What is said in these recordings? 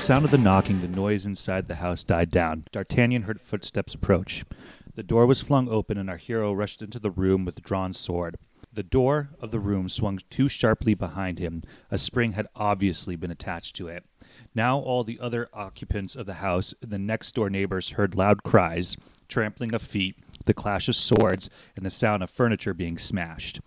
sound of the knocking, the noise inside the house died down. D'Artagnan heard footsteps approach. The door was flung open, and our hero rushed into the room with drawn sword. The door of the room swung too sharply behind him. A spring had obviously been attached to it. Now all the other occupants of the house and the next-door neighbors heard loud cries, trampling of feet, the clash of swords, and the sound of furniture being smashed.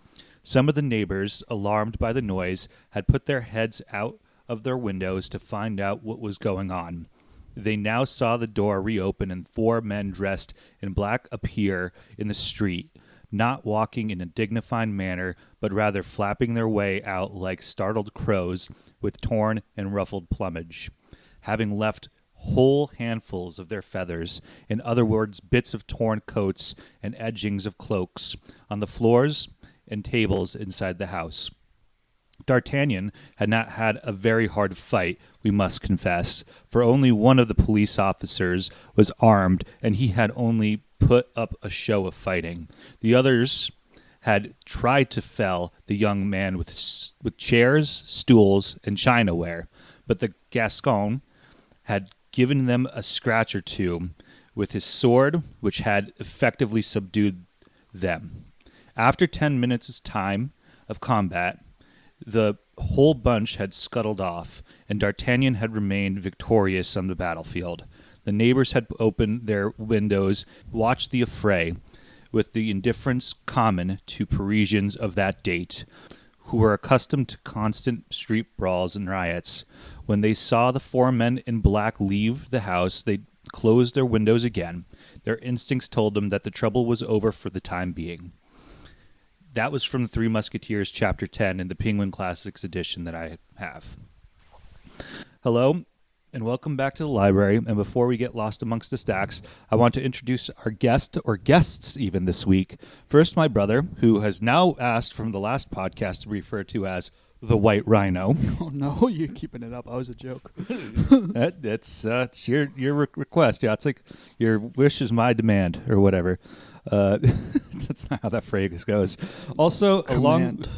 Some of the neighbors, alarmed by the noise, had put their heads out of their windows to find out what was going on. They now saw the door reopen and 4 men dressed in black appear in the street, not walking in a dignified manner, but rather flapping their way out like startled crows with torn and ruffled plumage, having left whole handfuls of their feathers, in other words, bits of torn coats and edgings of cloaks, on the floors and tables inside the house. D'Artagnan had not had a very hard fight, we must confess, for only one of the police officers was armed, and he had only put up a show of fighting. The others had tried to fell the young man with chairs, stools, and chinaware, but the Gascon had given them a scratch or two with his sword, which had effectively subdued them. After 10 minutes' time of combat, the whole bunch had scuttled off, and D'Artagnan had remained victorious on the battlefield. The neighbors had opened their windows, watched the affray, with the indifference common to Parisians of that date, who were accustomed to constant street brawls and riots. When they saw the 4 men in black leave the house, they closed their windows again. Their instincts told them that the trouble was over for the time being. That was from the Three Musketeers, Chapter 10, in the Penguin Classics edition that I have. Hello, and welcome back to the library. And before we get lost amongst the stacks, I want to introduce our guest, or guests even this week. First, my brother, who has now asked from the last podcast to be referred to as the White Rhino. Oh, no, you're keeping it up. I was a joke. It's your request. Yeah, it's like your wish is my demand, or whatever. That's not how that phrase goes. Also, Command.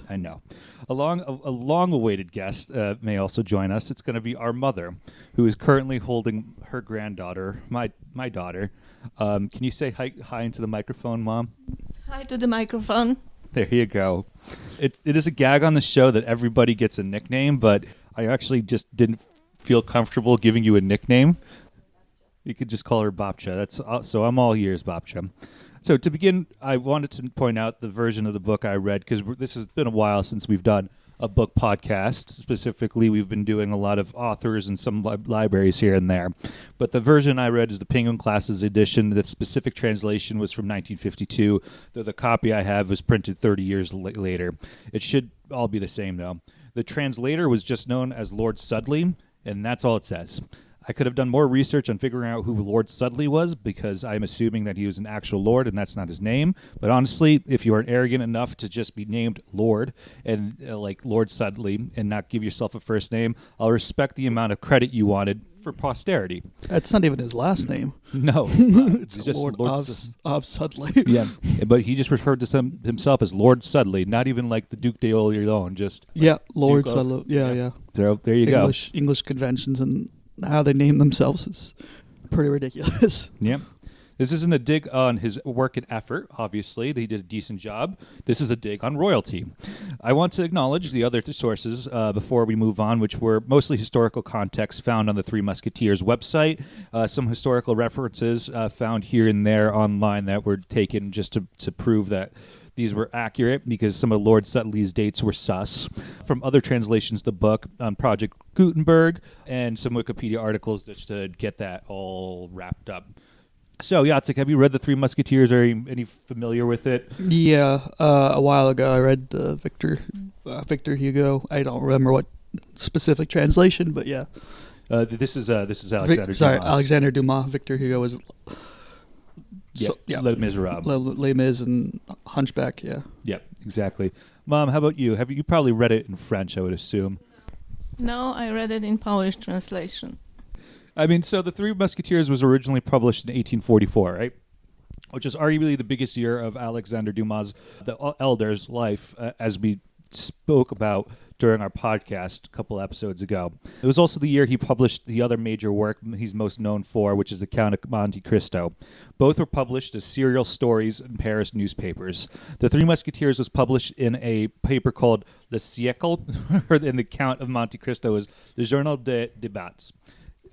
I know. A long-awaited guest may also join us. It's going to be our mother, who is currently holding her granddaughter, my daughter. Can you say hi into the microphone, Mom? Hi to the microphone. There you go. It is a gag on the show that everybody gets a nickname, but I actually just didn't feel comfortable giving you a nickname. You could just call her Babcia. So I'm all ears, Babcia. So to begin, I wanted to point out the version of the book I read, because this has been a while since we've done a book podcast. Specifically, we've been doing a lot of authors and some libraries here and there. But the version I read is the Penguin Classes edition. The specific translation was from 1952, though the copy I have was printed 30 years later. It should all be the same, though. The translator was just known as Lord Sudley, and that's all it says. I could have done more research on figuring out who Lord Sudley was, because I'm assuming that he was an actual lord and that's not his name. But honestly, if you are arrogant enough to just be named Lord and like Lord Sudley and not give yourself a first name, I'll respect the amount of credit you wanted for posterity. That's not even his last name. No, it's not. It's just Lord of Sudley. Yeah, but he just referred to himself as Lord Sudley, not even like the Duc de Orleans. Just Lord Sudley. Yeah. So there you go. English conventions and how they name themselves is pretty ridiculous. Yep. This isn't a dig on his work and effort, obviously. He did a decent job. This is a dig on royalty. I want to acknowledge the other sources before we move on, which were mostly historical context found on the Three Musketeers website, some historical references found here and there online that were taken just to prove that these were accurate, because some of Lord Sudley's dates were sus. From other translations of the book on Project Gutenberg and some Wikipedia articles just to get that all wrapped up. So, Jacek, have you read the Three Musketeers? Are you any familiar with it? Yeah, a while ago I read the Victor Hugo. I don't remember what specific translation, but yeah. This is Alexander Dumas. Alexander Dumas. Victor Hugo was... Les Miserables. Les Mis and Hunchback, yeah. Yep, exactly. Mom, how about you? You probably read it in French, I would assume. No, I read it in Polish translation. I mean, so the Three Musketeers was originally published in 1844, right? Which is arguably the biggest year of Alexander Dumas the Elder's life, as we spoke about during our podcast a couple episodes ago. It was also the year he published the other major work he's most known for, which is The Count of Monte Cristo. Both were published as serial stories in Paris newspapers. The Three Musketeers was published in a paper called Le Siècle, and The Count of Monte Cristo is Le Journal des Débats.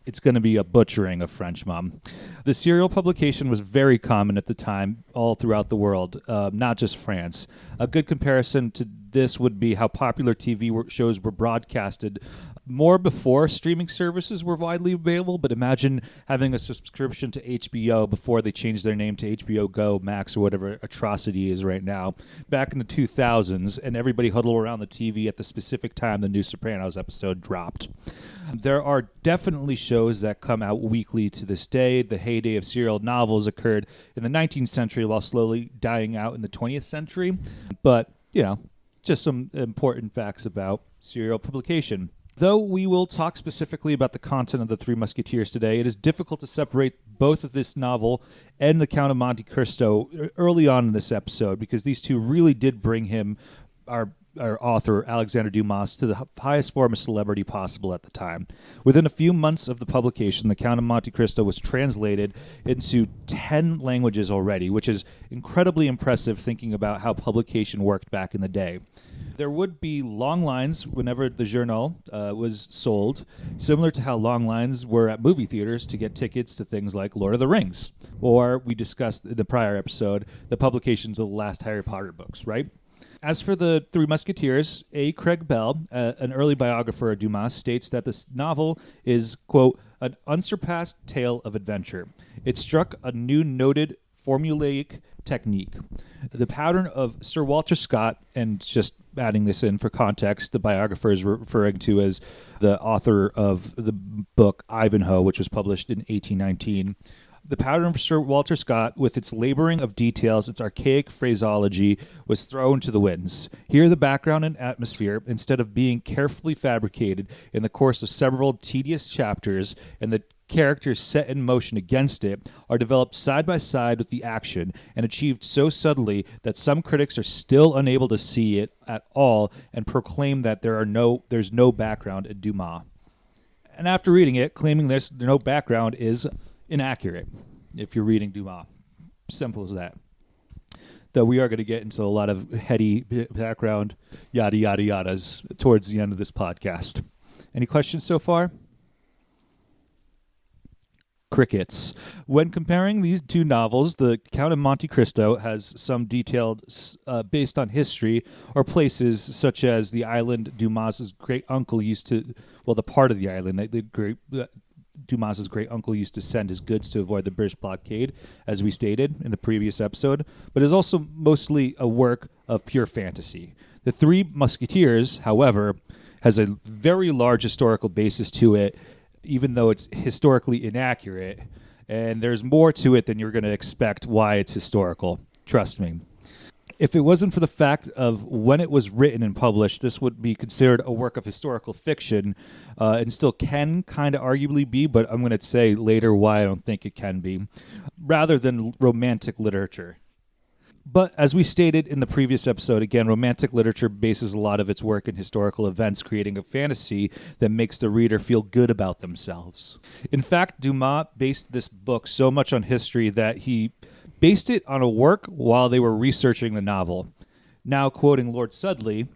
It's going to be a butchering of French, Mom. The serial publication was very common at the time all throughout the world, not just France. A good comparison to this would be how popular TV shows were broadcasted more before streaming services were widely available, but imagine having a subscription to HBO before they changed their name to HBO Go, Max, or whatever atrocity is right now. Back in the 2000s, and everybody huddled around the TV at the specific time the new Sopranos episode dropped. There are definitely shows that come out weekly to this day. The heyday of serial novels occurred in the 19th century while slowly dying out in the 20th century. But, just some important facts about serial publication. Though we will talk specifically about the content of The Three Musketeers today, it is difficult to separate both of this novel and The Count of Monte Cristo early on in this episode, because these two really did bring him, our author, Alexander Dumas, to the highest form of celebrity possible at the time. Within a few months of the publication, The Count of Monte Cristo was translated into 10 languages already, which is incredibly impressive thinking about how publication worked back in the day. There would be long lines whenever the journal was sold, similar to how long lines were at movie theaters to get tickets to things like Lord of the Rings, or we discussed in the prior episode, the publications of the last Harry Potter books, right? As for The Three Musketeers, A. Craig Bell, an early biographer of Dumas, states that this novel is, quote, an unsurpassed tale of adventure. It struck a new noted formulaic technique. The pattern of Sir Walter Scott, and just adding this in for context, the biographer is referring to as the author of the book Ivanhoe, which was published in 1819. The pattern of Sir Walter Scott, with its laboring of details, its archaic phraseology, was thrown to the winds. Here the background and atmosphere, instead of being carefully fabricated in the course of several tedious chapters, and the characters set in motion against it, are developed side by side with the action, and achieved so subtly that some critics are still unable to see it at all and proclaim that there's no background in Dumas. And after reading it, claiming there's no background is inaccurate if you're reading Dumas. Simple as that. Though we are going to get into a lot of heady background yada yada yadas towards the end of this podcast. Any questions so far? Crickets. When comparing these two novels, The Count of Monte Cristo has some detailed based on history or places such as the island Dumas's great uncle used to, the part of the island that Dumas's great uncle used to send his goods to avoid the British blockade, as we stated in the previous episode, but is also mostly a work of pure fantasy. The Three Musketeers, however, has a very large historical basis to it, even though it's historically inaccurate, and there's more to it than you're going to expect why it's historical. Trust me. If it wasn't for the fact of when it was written and published, this would be considered a work of historical fiction, and still can kind of arguably be, but I'm going to say later why I don't think it can be, rather than romantic literature. But as we stated in the previous episode, again, romantic literature bases a lot of its work in historical events, creating a fantasy that makes the reader feel good about themselves. In fact, Dumas based this book so much on history that he based it on a work while they were researching the novel. Now quoting Lord Sudley,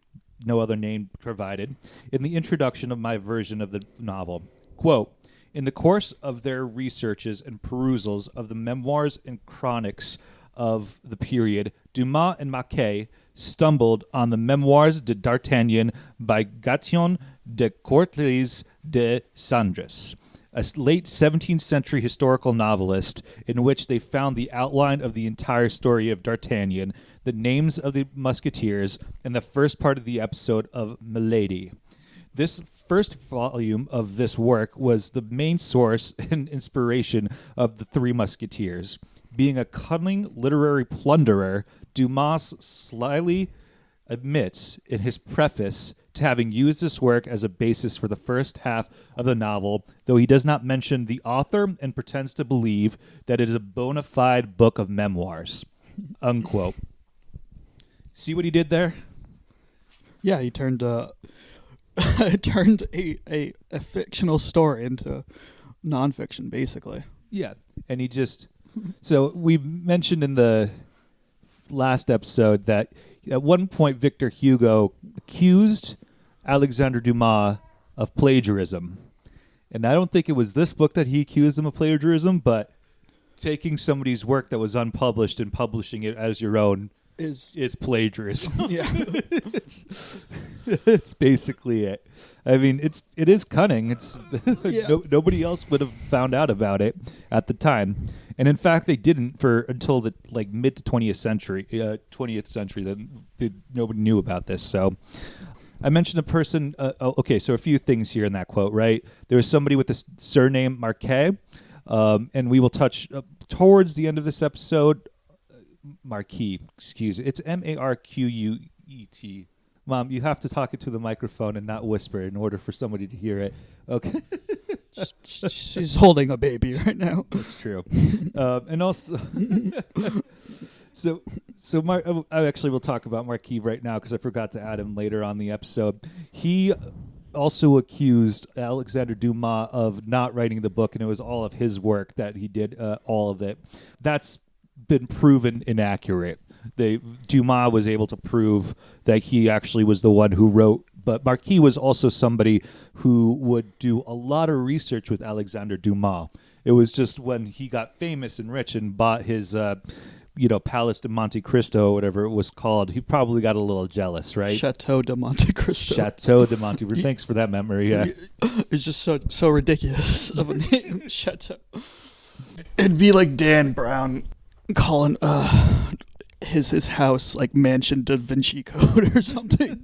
no other name provided, in the introduction of my version of the novel, quote, in the course of their researches and perusals of the memoirs and chroniques of the period, Dumas and Maquet stumbled on the Memoirs de D'Artagnan by Gatien de Courtlis de Sandres, a late 17th century historical novelist, in which they found the outline of the entire story of D'Artagnan, the names of the musketeers, and the first part of the episode of Milady. This first volume of this work was the main source and inspiration of the Three Musketeers. Being a cunning literary plunderer, Dumas slyly admits in his preface to having used this work as a basis for the first half of the novel, though he does not mention the author and pretends to believe that it is a bona fide book of memoirs. Unquote. See what he did there? Yeah, he turned turned a fictional story into nonfiction, basically. Yeah, and he just so we mentioned in the last episode that at one point Victor Hugo accused Alexandre Dumas of plagiarism. And I don't think it was this book that he accused him of plagiarism, but taking somebody's work that was unpublished and publishing it as your own is plagiarism. Yeah. It's basically it. I mean, it is cunning. It's Yeah. Nobody else would have found out about it at the time, and in fact, they didn't until the mid to 20th century. Then nobody knew about this. So, I mentioned a person. Okay, so a few things here in that quote. Right, there was somebody with the surname Marquet, and we will touch towards the end of this episode. Marquis, excuse me. It's Marquet. Mom, you have to talk into the microphone and not whisper in order for somebody to hear it. Okay. She's holding a baby right now. That's true. And also, I actually will talk about Marquis right now because I forgot to add him later on the episode. He also accused Alexandre Dumas of not writing the book, and it was all of his work that he did, all of it. That's been proven inaccurate. Dumas was able to prove that he actually was the one who wrote, but Marquis was also somebody who would do a lot of research with Alexandre Dumas. It was just when he got famous and rich and bought his Palace de Monte Cristo, whatever it was called, he probably got a little jealous, right? Chateau de Monte Cristo. Chateau de Monte. Thanks for that memory. Yeah. It's just so ridiculous of a name, Chateau. It'd be like Dan Brown calling his house like Mansion Da Vinci Code or something.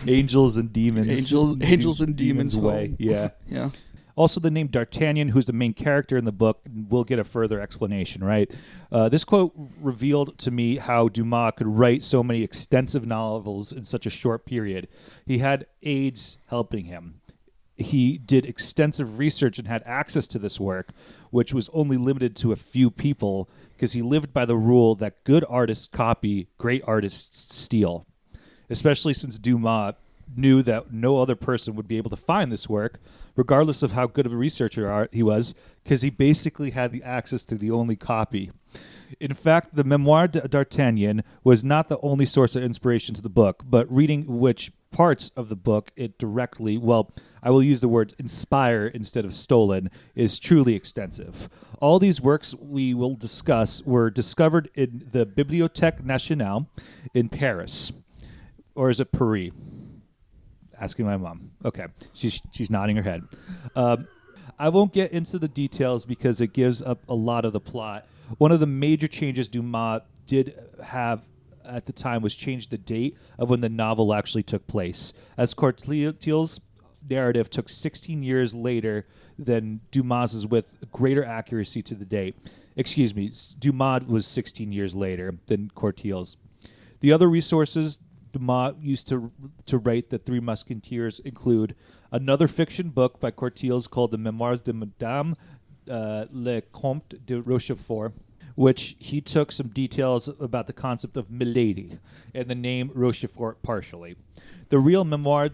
Angels and Demons. Angels and Demons Way. Home. Yeah. Yeah. Also, the name D'Artagnan, who's the main character in the book, we'll get a further explanation, right? This quote revealed to me how Dumas could write so many extensive novels in such a short period. He had aides helping him. He did extensive research and had access to this work, which was only limited to a few people because he lived by the rule that good artists copy, great artists steal, especially since Dumas knew that no other person would be able to find this work, regardless of how good of a researcher he was, because he basically had the access to the only copy. In fact, the Memoir d'Artagnan was not the only source of inspiration to the book, but reading which parts of the book it directly, well, I will use the word inspire instead of stolen, is truly extensive. All these works we will discuss were discovered in the Bibliothèque Nationale in Paris. Or is it Paris? Asking my mom. Okay, she's nodding her head. I won't get into the details because it gives up a lot of the plot. One of the major changes Dumas did have at the time was change the date of when the novel actually took place. As Courtil's narrative took 16 years later than Dumas's with greater accuracy to the date. Excuse me, Dumas was 16 years later than Courtil's. The other resources Dumas used to write the Three Musketeers include another fiction book by Courtil's called The Memoirs de Madame le Comte de Rochefort, which he took some details about the concept of milady and the name Rochefort partially. The real memoir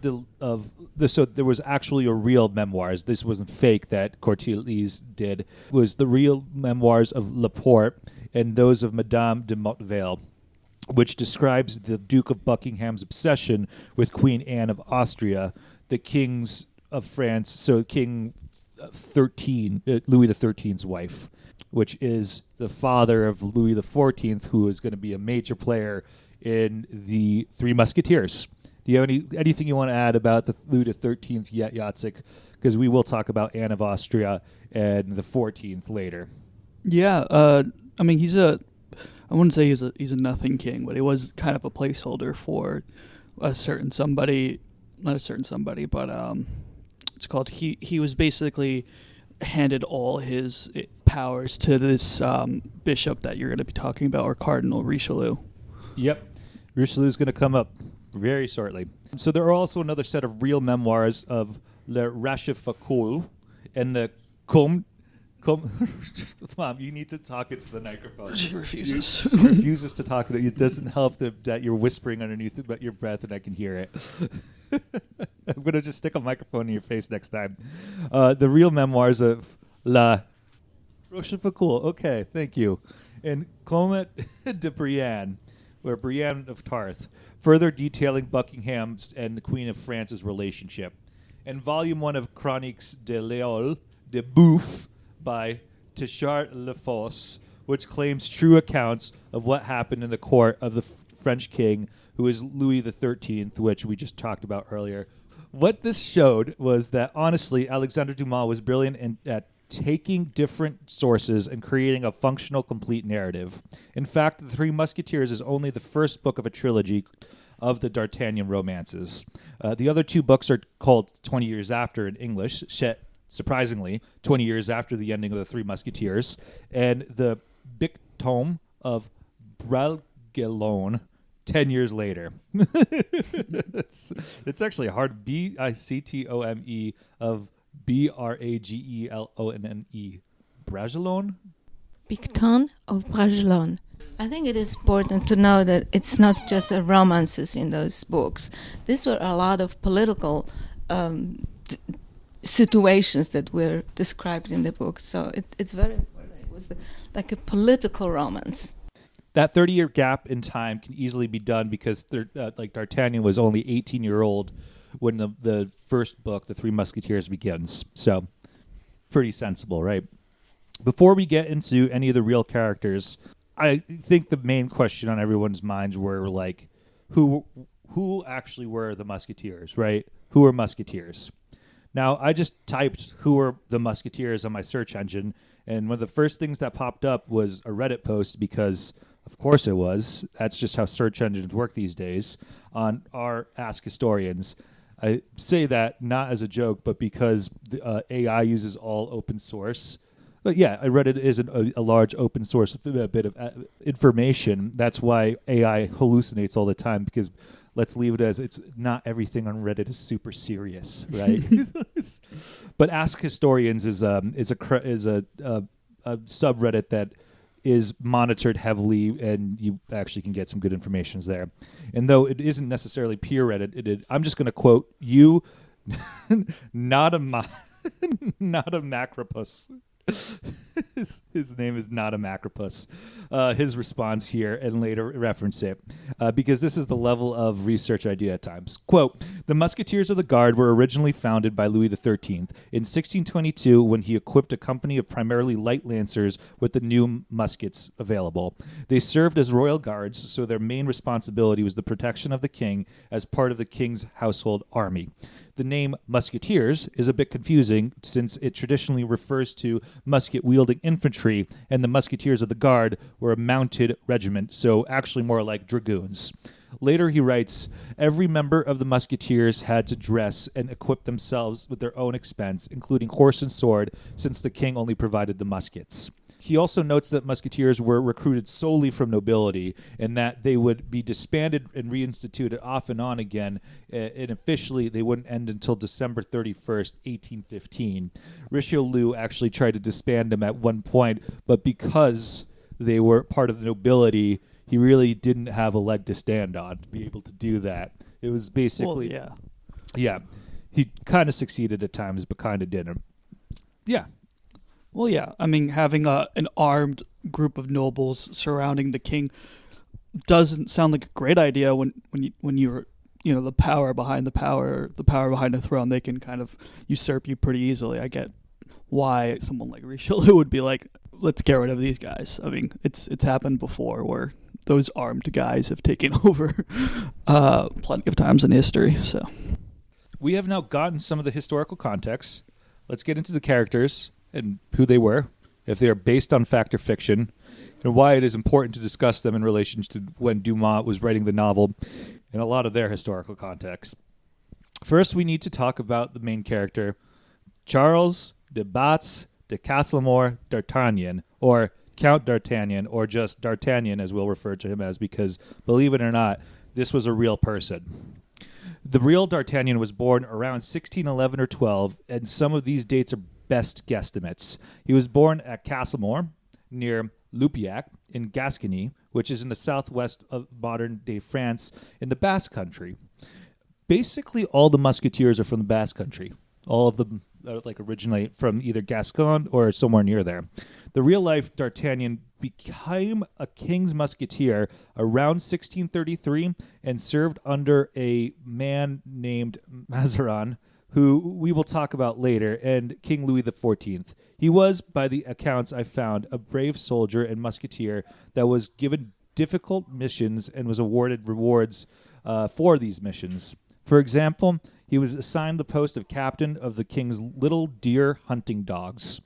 so there was actually a real memoirs. This wasn't fake that Courtil's did. Was the real memoirs of Laporte and those of Madame de Motteville, which describes the Duke of Buckingham's obsession with Queen Anne of Austria, the kings of France, so King Louis XIII's wife, which is the father of Louis XIV, who is going to be a major player in the Three Musketeers. Do you have anything you want to add about the Louis XIII yet, Jacek? Because we will talk about Anne of Austria and the 14th later. Yeah, I mean, I wouldn't say he's a nothing king, but he was kind of a placeholder for a certain somebody, not a certain somebody, but it's called, he was basically handed all his powers to this bishop that you're going to be talking about, or Cardinal Richelieu. Yep. Richelieu's going to come up very shortly. So there are also another set of real memoirs of Le Rochefort and the Comte Mom, you need to talk into the microphone. She refuses. She refuses to talk. It doesn't help that you're whispering underneath your breath and I can hear it. I'm going to just stick a microphone in your face next time. The real memoirs of La Rochefoucauld. Okay, thank you. And Comet de Brienne, or Brienne of Tarth, further detailing Buckingham's and the Queen of France's relationship. And Volume 1 of Chroniques de l'Éole de Bouffe by Tichard Lefosse, which claims true accounts of what happened in the court of the French king, who is Louis XIII, which we just talked about earlier. What this showed was that, honestly, Alexandre Dumas was brilliant at taking different sources and creating a functional, complete narrative. In fact, The Three Musketeers is only the first book of a trilogy of the D'Artagnan romances. The other two books are called 20 Years After in English, set, surprisingly, 20 years after the ending of The Three Musketeers, and the Bic Tome of Bragelonne, 10 years later. it's actually hard. Bictome of Bragelonne. Bragelonne? Picton of Bragelonne. I think it is important to know that it's not just romances in those books. These were a lot of political situations that were described in the book. So it's very important. It was like a political romance. That 30-year gap in time can easily be done because D'Artagnan was only 18-year-old when the first book, The Three Musketeers, begins. So pretty sensible, right? Before we get into any of the real characters, I think the main question on everyone's minds were like, who actually were the Musketeers, right? Who were Musketeers? Now, I just typed who were the Musketeers on my search engine, and one of the first things that popped up was a Reddit post because, of course it was. That's just how search engines work these days on our Ask Historians. I say that not as a joke, but because the, AI uses all open source. But yeah, Reddit is a large open source bit of information. That's why AI hallucinates all the time because let's leave it as it's not everything on Reddit is super serious, right? But Ask Historians is a subreddit that is monitored heavily, and you actually can get some good information there. And though it isn't necessarily peer Reddit, I'm just going to quote you, not a macropus. His name is not a macropus. His response here, and later reference it, because this is the level of research I do at times. Quote, the Musketeers of the Guard were originally founded by Louis XIII in 1622 when he equipped a company of primarily light lancers with the new muskets available. They served as royal guards, so their main responsibility was the protection of the king as part of the king's household army. The name Musketeers is a bit confusing since it traditionally refers to musket-wielding infantry, and the Musketeers of the Guard were a mounted regiment, so actually more like dragoons. Later he writes, every member of the Musketeers had to dress and equip themselves with their own expense, including horse and sword, since the king only provided the muskets. He also notes that Musketeers were recruited solely from nobility and that they would be disbanded and reinstituted off and on again, and officially they wouldn't end until December 31st, 1815. Richelieu actually tried to disband them at one point, but because they were part of the nobility, he really didn't have a leg to stand on to be able to do that. It was basically... Well, yeah. He kind of succeeded at times, but kind of didn't. Yeah. Well, yeah. I mean, having an armed group of nobles surrounding the king doesn't sound like a great idea when you're, the power behind the power behind the throne. They can kind of usurp you pretty easily. I get why someone like Richelieu would be like, let's get rid of these guys. I mean, it's happened before where those armed guys have taken over plenty of times in history. So we have now gotten some of the historical context. Let's get into the characters and who they were, if they are based on fact or fiction, and why it is important to discuss them in relation to when Dumas was writing the novel and a lot of their historical context. First, we need to talk about the main character, Charles de Batz de Castlemore d'Artagnan, or Count D'Artagnan, or just D'Artagnan as we'll refer to him as, because, believe it or not, this was a real person. The real D'Artagnan was born around 1611 or 12, and some of these dates are best guesstimates. He was born at Castlemore, near Lupiac, in Gascony, which is in the southwest of modern-day France, in the Basque Country. Basically, all the Musketeers are from the Basque Country. All of them originate from either Gascon or somewhere near there. The real-life D'Artagnan became a king's musketeer around 1633 and served under a man named Mazarin, who we will talk about later, and King Louis XIV. He was, by the accounts I found, a brave soldier and musketeer that was given difficult missions and was awarded rewards for these missions. For example, he was assigned the post of captain of the king's little deer hunting dogs.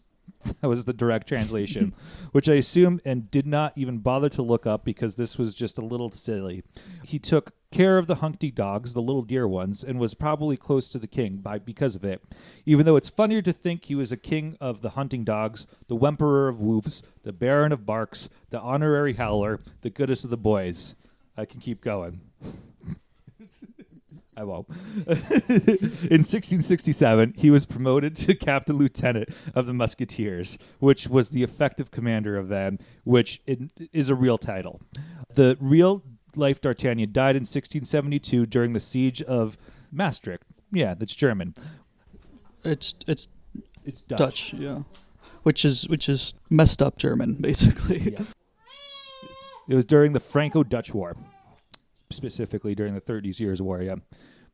That was the direct translation, which I assumed and did not even bother to look up because this was just a little silly. He took care of the hunting dogs, the little deer ones, and was probably close to the king because of it. Even though it's funnier to think he was a king of the hunting dogs, the Wemperor of Wolves, the Baron of Barks, the honorary howler, the goodest of the boys. I can keep going. I won't. In 1667, he was promoted to captain lieutenant of the Musketeers, which was the effective commander of them, which is a real title. The real-life D'Artagnan died in 1672 during the siege of Maastricht. Yeah, that's German. It's Dutch. yeah, which is messed up German, basically. Yeah. It was during the Franco-Dutch War, specifically during the 30 Years' War, yeah.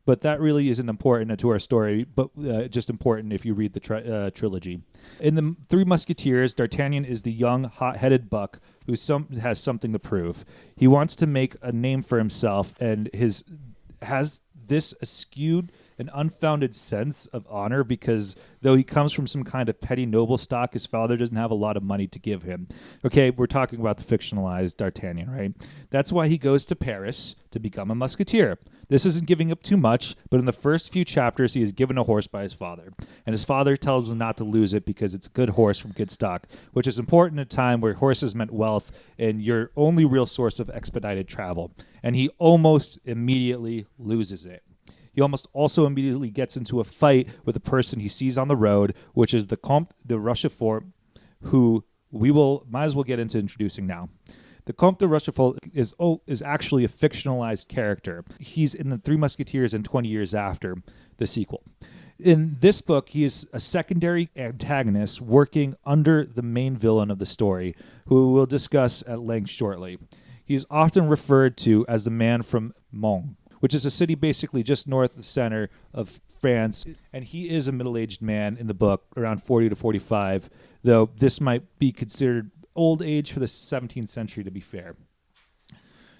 But that really isn't important to our story, but just important if you read the trilogy. In the Three Musketeers, D'Artagnan is the young, hot-headed buck who has something to prove. He wants to make a name for himself and has this skewed an unfounded sense of honor because though he comes from some kind of petty noble stock, his father doesn't have a lot of money to give him. Okay, we're talking about the fictionalized D'Artagnan, right? That's why he goes to Paris to become a musketeer. This isn't giving up too much, but in the first few chapters, he is given a horse by his father. And his father tells him not to lose it because it's a good horse from good stock, which is important at a time where horses meant wealth and your only real source of expedited travel. And he almost immediately loses it. He almost also immediately gets into a fight with a person he sees on the road, which is the Comte de Rochefort, who might as well get into introducing now. The Comte de Rochefort is actually a fictionalized character. He's in the Three Musketeers and 20 years after the sequel. In this book, he is a secondary antagonist working under the main villain of the story, who we'll discuss at length shortly. He is often referred to as the man from Mons, which is a city basically just north of the center of France. And he is a middle-aged man in the book, around 40 to 45, though this might be considered old age for the 17th century, to be fair.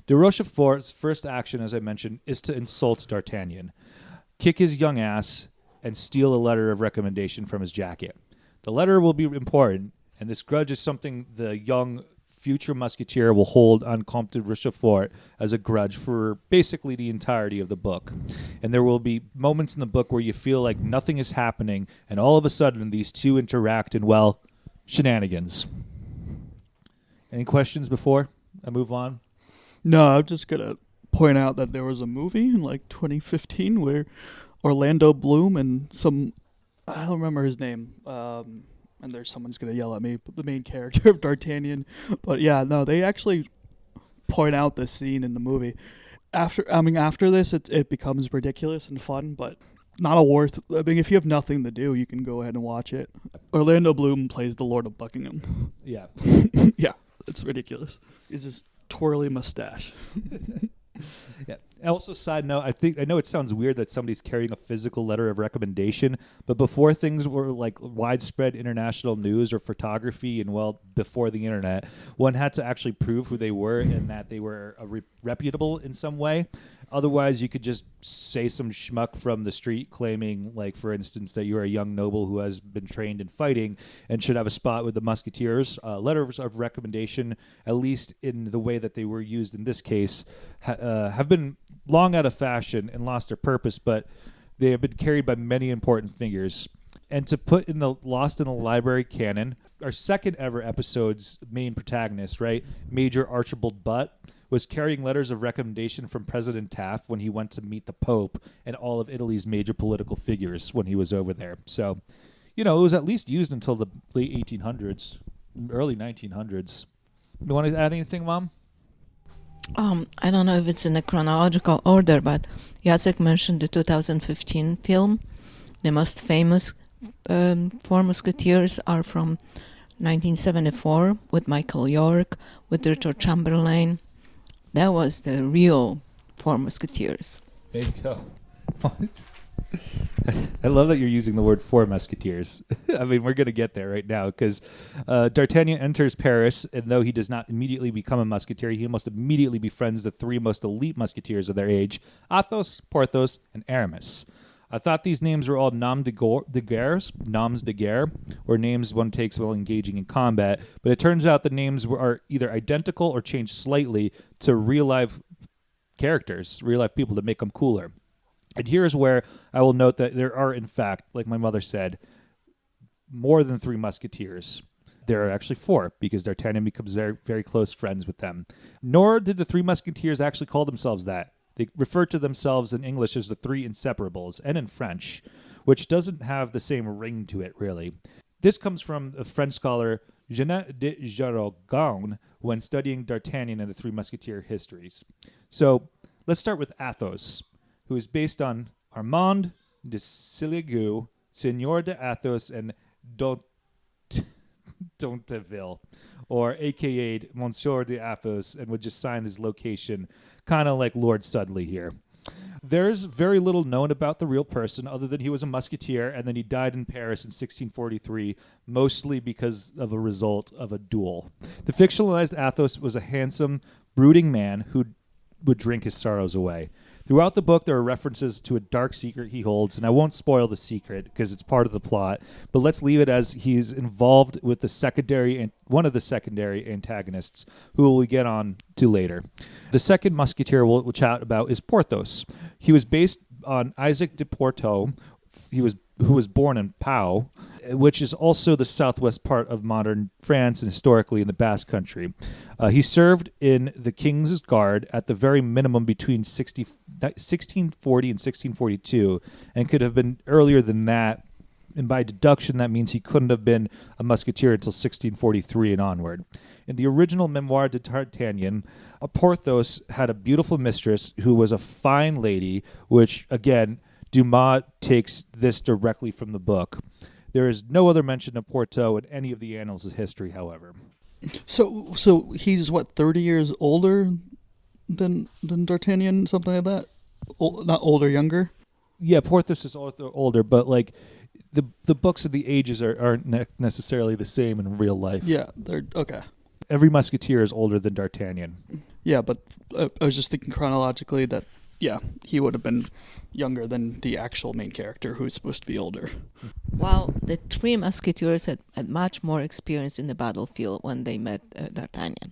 De Rochefort's first action, as I mentioned, is to insult D'Artagnan, kick his young ass, and steal a letter of recommendation from his jacket. The letter will be important, and this grudge is something the young future musketeer will hold on Comte de Rochefort as a grudge for basically the entirety of the book. And there will be moments in the book where you feel like nothing is happening, and all of a sudden these two interact in, well, shenanigans. Any questions before I move on? No, I'm just going to point out that there was a movie in 2015 where Orlando Bloom and I don't remember his name, and there's someone's going to yell at me, but the main character of D'Artagnan. But yeah, no, they actually point out this scene in the movie. After this, it becomes ridiculous and fun, but not if you have nothing to do, you can go ahead and watch it. Orlando Bloom plays the Lord of Buckingham. Yeah. Yeah, it's ridiculous. Is his twirly mustache. Yeah. Also, side note, I know it sounds weird that somebody's carrying a physical letter of recommendation, but before things were like widespread international news or photography, and before the internet, one had to actually prove who they were and that they were reputable in some way. Otherwise, you could just say some schmuck from the street claiming, like, for instance, that you're a young noble who has been trained in fighting and should have a spot with the Musketeers. Letters of recommendation, at least in the way that they were used in this case, have been long out of fashion and lost their purpose, but they have been carried by many important figures. And to put in the Lost in the Library canon, our second ever episode's main protagonist, right, Major Archibald Butt, was carrying letters of recommendation from President Taft when he went to meet the Pope and all of Italy's major political figures when he was over there. So it was at least used until the late 1800s, early 1900s. You want to add anything, Mom? I don't know if it's in a chronological order, but Jacek mentioned the 2015 film. The most famous Four Musketeers are from 1974 with Michael York, with Richard Chamberlain. That was the real Four Musketeers. There you go. I love that you're using the word Four Musketeers. I mean, we're going to get there right now because D'Artagnan enters Paris, and though he does not immediately become a musketeer, he almost immediately befriends the three most elite musketeers of their age, Athos, Porthos, and Aramis. I thought these names were all noms de guerre, or names one takes while engaging in combat, but it turns out the names are either identical or changed slightly to real-life characters, real-life people to make them cooler. And here's where I will note that there are, in fact, like my mother said, more than three musketeers. There are actually four, because D'Artagnan becomes very, very close friends with them. Nor did the Three Musketeers actually call themselves that. They refer to themselves in English as the Three Inseparables, and in French, which doesn't have the same ring to it, really. This comes from a French scholar, Jeanette de Jarrogon, when studying D'Artagnan and the Three Musketeer histories. So, let's start with Athos, who is based on Armand de Siligu, Seigneur de Athos, and Donteville, or a.k.a. Monsieur de Athos, and would just sign his location, kind of like Lord Sudley here. There's very little known about the real person other than he was a musketeer, and then he died in Paris in 1643, mostly because of a result of a duel. The fictionalized Athos was a handsome, brooding man who would drink his sorrows away. Throughout the book, there are references to a dark secret he holds, and I won't spoil the secret because it's part of the plot, but let's leave it as he's involved with one of the secondary antagonists, who we'll get on to later. The second musketeer we'll chat about is Porthos. He was based on Isaac de Porto, who was born in Pau, which is also the southwest part of modern France and historically in the Basque Country. He served in the King's Guard at the very minimum between 1640 and 1642, and could have been earlier than that. And by deduction, that means he couldn't have been a musketeer until 1643 and onward. In the original Memoir de D'Artagnan, Porthos had a beautiful mistress who was a fine lady, which, again, Dumas takes this directly from the book. There is no other mention of Porto in any of the annals of history, however. So he's, 30 years older than D'Artagnan, something like that? Not older, younger? Yeah, Porthos is older, but like the books of the ages aren't necessarily the same in real life. Yeah, they're okay. Every musketeer is older than D'Artagnan. Yeah, but I was just thinking chronologically that, yeah, he would have been younger than the actual main character, who's supposed to be older. Well, the Three Musketeers had much more experience in the battlefield when they met D'Artagnan.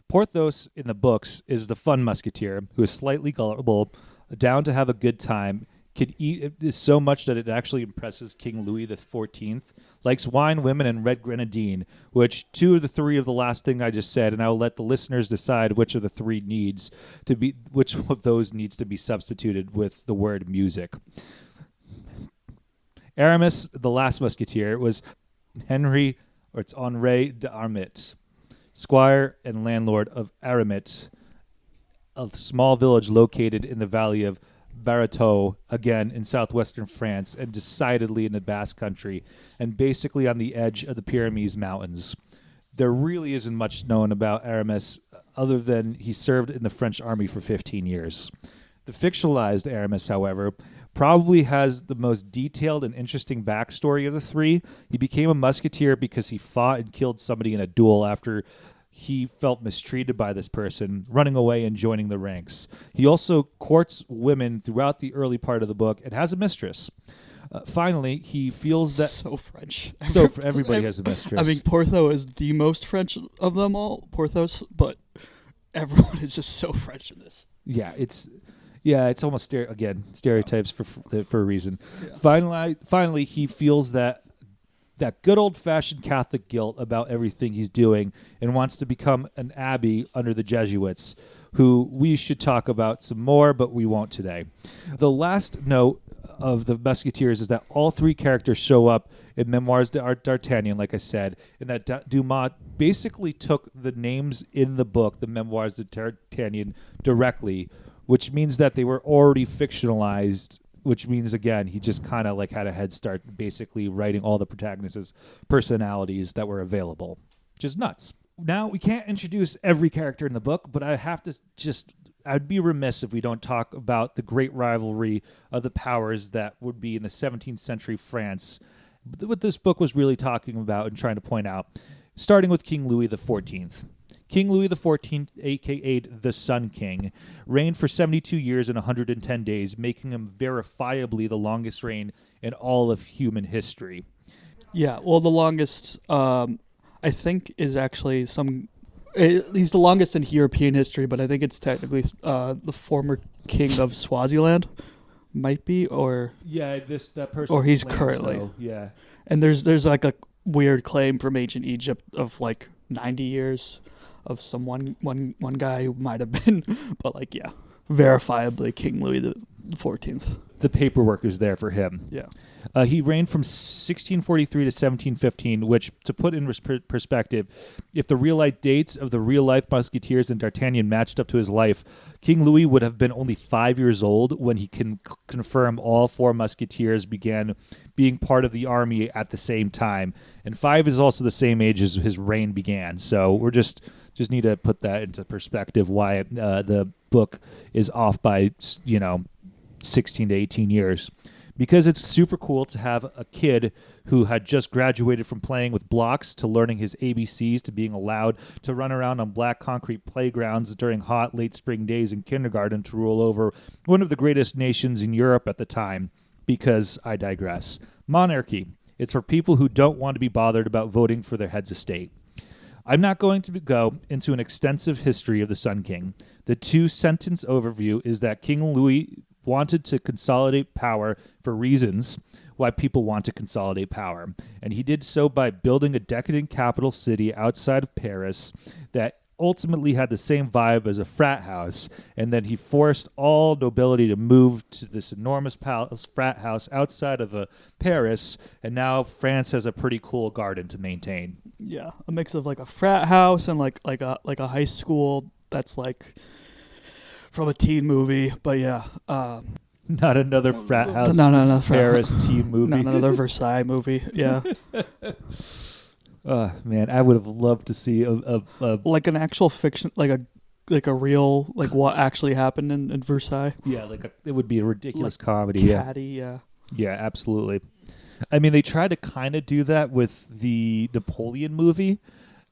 Porthos in the books is the fun musketeer who is slightly gullible, down to have a good time, can eat so much that it actually impresses King Louis XIV, likes wine, women, and red grenadine, which two of the three of the last thing I just said, and I'll let the listeners decide which of the three which of those needs to be substituted with the word music. Aramis, the last musketeer, was Henry d'Armit, squire and landlord of Aramis, a small village located in the valley of Barateau, again in southwestern France, and decidedly in the Basque Country, and basically on the edge of the Pyrenees Mountains. There really isn't much known about Aramis other than he served in the French army for 15 years. The fictionalized Aramis, however, probably has the most detailed and interesting backstory of the three. He became a musketeer because he fought and killed somebody in a duel after he felt mistreated by this person, running away and joining the ranks. He also courts women throughout the early part of the book and has a mistress. Finally, he feels that... So French. So everybody has a mistress. I mean, Porthos is the most French of them all, Porthos, but everyone is just so French in this. Yeah, it's almost stereotypes for a reason. Yeah. Finally, he feels that good old-fashioned Catholic guilt about everything he's doing and wants to become an abbey under the Jesuits, who we should talk about some more, but we won't today. The last note of the Musketeers is that all three characters show up in Memoirs d'Artagnan, like I said, and that Dumas basically took the names in the book, the Memoirs d'Artagnan, directly, which means that they were already fictionalized, which means, again, he just kind of like had a head start basically writing all the protagonists' personalities that were available, which is nuts. Now, we can't introduce every character in the book, but I have to I'd be remiss if we don't talk about the great rivalry of the powers that would be in the 17th century France. What this book was really talking about and trying to point out, starting with King Louis XIV. King Louis XIV, a.k.a. the Sun King, reigned for 72 years and 110 days, making him verifiably the longest reign in all of human history. Yeah, well, the longest, I think, is actually he's the longest in European history, but I think it's technically the former king of Swaziland, might be, or yeah, that person, or he's currently, so, yeah. And there's like a weird claim from ancient Egypt of like 90 years of one guy who might have been, but like verifiably King Louis the 14th. The paperwork is there for him. Yeah. He reigned from 1643 to 1715, which, to put in perspective, if the real-life dates of the real-life Musketeers and D'Artagnan matched up to his life, King Louis would have been only 5 years old when he can confirm all four Musketeers began being part of the army at the same time. And 5 is also the same age as his reign began. So we're just need to put that into perspective, why the book is off by, 16 to 18 years, because it's super cool to have a kid who had just graduated from playing with blocks to learning his ABCs to being allowed to run around on black concrete playgrounds during hot late spring days in kindergarten to rule over one of the greatest nations in Europe at the time, because I digress. Monarchy. It's for people who don't want to be bothered about voting for their heads of state. I'm not going to go into an extensive history of the Sun King. The 2-sentence overview is that King Louis wanted to consolidate power for reasons why people want to consolidate power. And he did so by building a decadent capital city outside of Paris that ultimately had the same vibe as a frat house. And then he forced all nobility to move to this enormous frat house outside of Paris. And now France has a pretty cool garden to maintain. Yeah, a mix of like a frat house and like a high school that's like from a teen movie, but not another frat house. No, Paris teen movie. Not another Versailles movie. Yeah. Man, I would have loved to see a like an actual fiction, like a real, like what actually happened in Versailles. Yeah, it would be a ridiculous comedy. Catty, Yeah, absolutely. I mean, they tried to kind of do that with the Napoleon movie.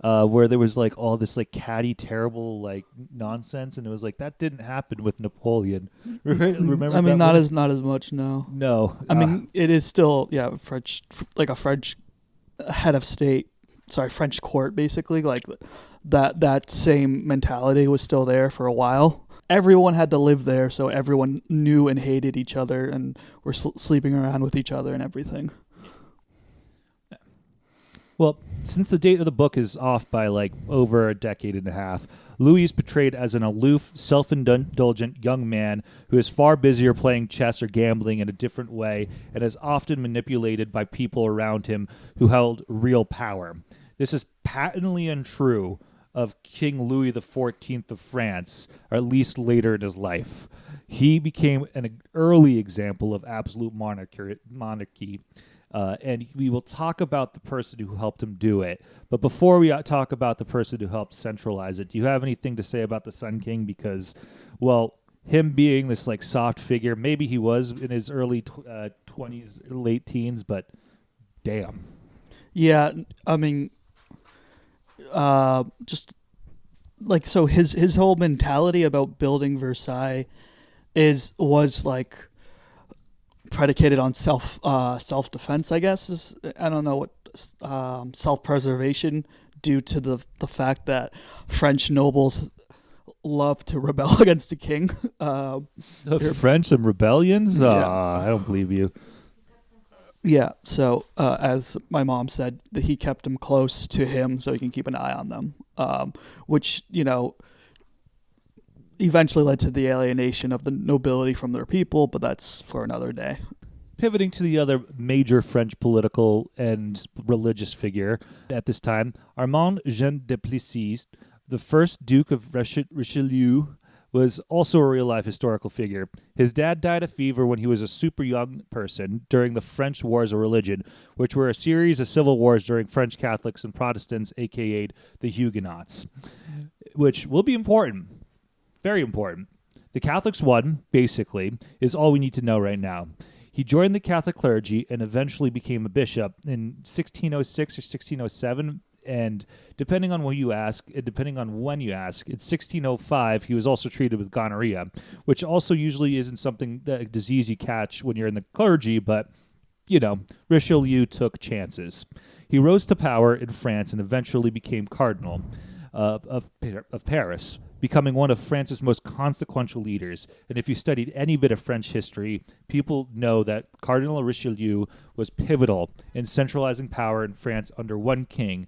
Where there was like all this like catty, terrible like nonsense, and it was like that didn't happen with Napoleon. Remember? I mean, not as much. No. No. I mean, it is still French, like a French head of state. Sorry, French court, basically. Like that same mentality was still there for a while. Everyone had to live there, so everyone knew and hated each other, and were sleeping around with each other and everything. Well, since the date of the book is off by like over a decade and a half, Louis is portrayed as an aloof, self-indulgent young man who is far busier playing chess or gambling in a different way and is often manipulated by people around him who held real power. This is patently untrue of King Louis XIV of France, or at least later in his life. He became an early example of absolute monarchy. And we will talk about the person who helped him do it. But before we talk about the person who helped centralize it, do you have anything to say about the Sun King? Because, well, him being this like soft figure, maybe he was in his early 20s, late teens, but damn. Yeah, I mean, just like, so his whole mentality about building Versailles was like predicated on self-defense, I guess. I don't know what self-preservation, due to the fact that French nobles love to rebel against the king. French and rebellions? I don't believe you. Yeah, so as my mom said, that he kept them close to him so he can keep an eye on them, which, eventually led to the alienation of the nobility from their people, but that's for another day. Pivoting to the other major French political and religious figure at this time, Armand Jean de Plessis, the first Duke of Richelieu, was also a real-life historical figure. His dad died of fever when he was a super young person during the French Wars of Religion, which were a series of civil wars during French Catholics and Protestants, a.k.a. the Huguenots, which will be important, very important. The Catholics won, basically, is all we need to know right now. He joined the Catholic clergy and eventually became a bishop in 1606 or 1607, and depending on when you ask, in 1605, he was also treated with gonorrhea, which also usually isn't something that a disease you catch when you're in the clergy, but, Richelieu took chances. He rose to power in France and eventually became cardinal of Paris, becoming one of France's most consequential leaders. And if you studied any bit of French history, people know that Cardinal Richelieu was pivotal in centralizing power in France under one king,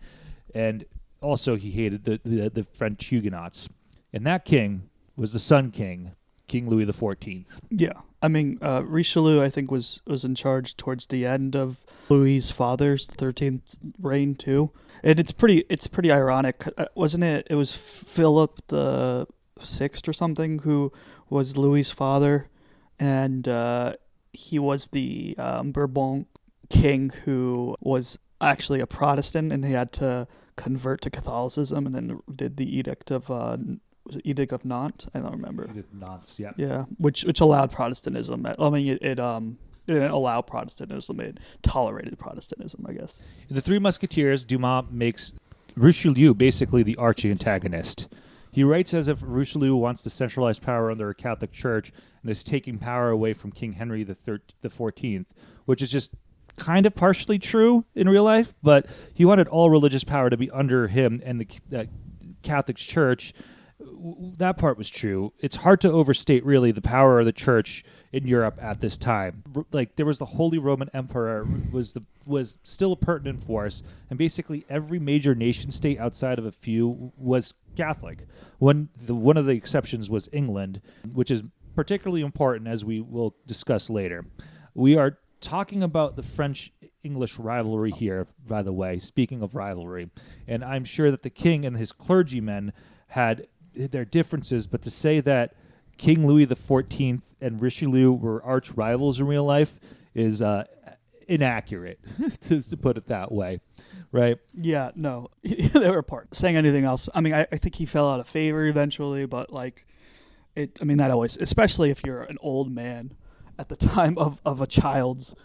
and also he hated the French Huguenots. And that king was the Sun King, King Louis XIV. Yeah. I mean, Richelieu, I think, was in charge towards the end of Louis's father's 13th reign, too. And it's pretty ironic, wasn't it? It was Philip the Sixth or something who was Louis's father, and he was the Bourbon king who was actually a Protestant, and he had to convert to Catholicism, and then did the Edict of was it Edict of Nantes? I don't remember. Edict of Nantes, yeah. Yeah, which allowed Protestantism. I mean, it didn't allow Protestantism; it tolerated Protestantism, I guess. In the Three Musketeers, Dumas makes Richelieu basically the arch-antagonist. He writes as if Richelieu wants to centralize power under a Catholic Church and is taking power away from King Henry the XIV, which is just kind of partially true in real life, but he wanted all religious power to be under him and the Catholic Church. That part was true. It's hard to overstate, really, the power of the church in Europe at this time. Like, there was the Holy Roman Emperor was still a pertinent force, and basically every major nation state outside of a few was Catholic. One of the exceptions was England, which is particularly important, as we will discuss later. We are talking about the French-English rivalry here, by the way, speaking of rivalry, and I'm sure that the king and his clergymen had their differences, but to say that King Louis XIV and Richelieu were arch rivals in real life is inaccurate, to put it that way, right? Yeah, no, they were apart. Saying anything else, I mean, I think he fell out of favor eventually, but that always, especially if you're an old man at the time of a child's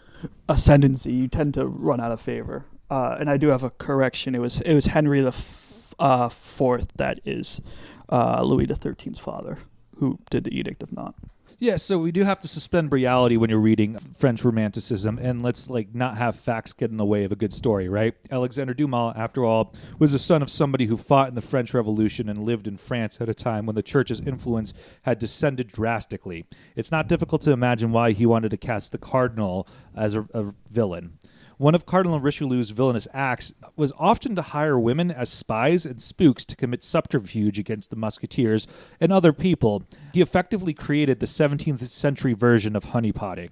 ascendancy, you tend to run out of favor. And I do have a correction. It was Henry the Fourth that is Louis XIII's father, who did the Edict of Nantes. Yeah, so we do have to suspend reality when you're reading French Romanticism, and let's not have facts get in the way of a good story, right? Alexandre Dumas, after all, was the son of somebody who fought in the French Revolution and lived in France at a time when the church's influence had descended drastically. It's not difficult to imagine why he wanted to cast the cardinal as a villain. One of Cardinal Richelieu's villainous acts was often to hire women as spies and spooks to commit subterfuge against the Musketeers and other people. He effectively created the 17th century version of honeypotting.